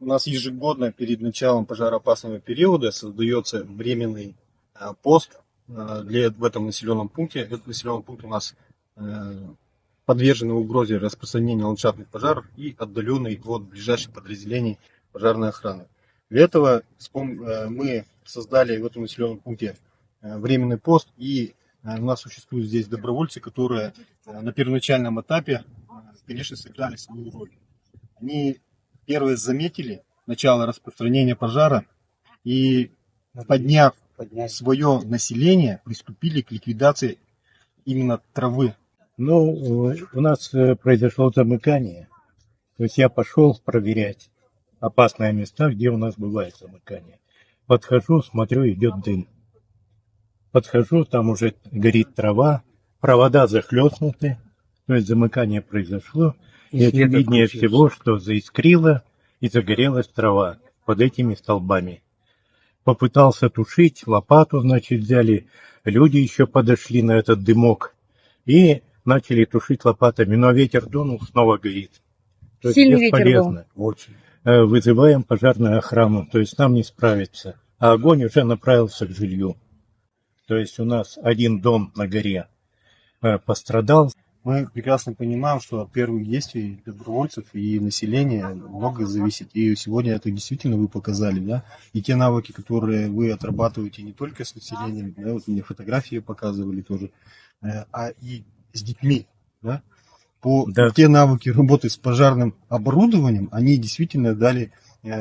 У нас ежегодно перед началом пожароопасного периода создается временный пост в этом населенном пункте. Этот населенный пункт у нас подвержен угрозе распространения ландшафтных пожаров и отдаленный от ближайших подразделений пожарной охраны. Для этого мы создали в этом населенном пункте временный пост, и у нас существуют здесь добровольцы, которые на первоначальном этапе, конечно, сыграли свою роль. Они первые заметили начало распространения пожара и, подняв свое население, приступили к ликвидации именно травы. Ну, у нас произошло замыкание. То есть я пошел проверять опасные места, где у нас бывает замыкание. Подхожу, смотрю, идет дым. Подхожу, там уже горит трава, провода захлестнуты, то есть замыкание произошло. И очевиднее всего, что заискрило и загорелась трава под этими столбами. Попытался тушить, лопату, значит, взяли, люди еще подошли на этот дымок и начали тушить лопатами, но ветер дунул, снова горит. То есть бесполезно. Очень. Вызываем пожарную охрану, то есть нам не справиться. А огонь уже направился к жилью. То есть у нас один дом на горе пострадал. Мы прекрасно понимаем, что от первых действий добровольцев и населения многое зависит. И сегодня это действительно вы показали, да? И те навыки, которые вы отрабатываете не только с населением, да, вот мне фотографии показывали тоже, а и с детьми, да? Те навыки работы с пожарным оборудованием, они действительно дали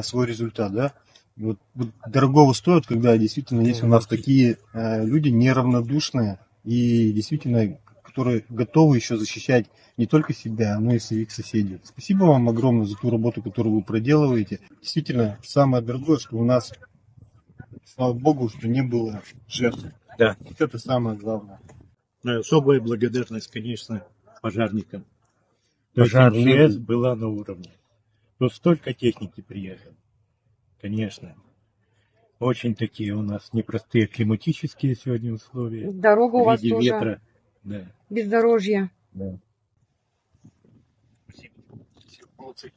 свой результат, да? Вот дорогого стоит, когда действительно есть у нас такие люди неравнодушные и действительно, которые готовы еще защищать не только себя, но и своих соседей. Спасибо вам огромное за ту работу, которую вы проделываете. Действительно, самое дорогое, что у нас, слава богу, что не было жертв. Да. Вот это самое главное. Особая благодарность, конечно, пожарникам. То есть МЧС была на уровне. Тут столько техники приехало. Конечно. Очень такие у нас непростые климатические сегодня условия. Дорога у вас тоже. Ветра. Да. Бездорожье. Да. Молодцы.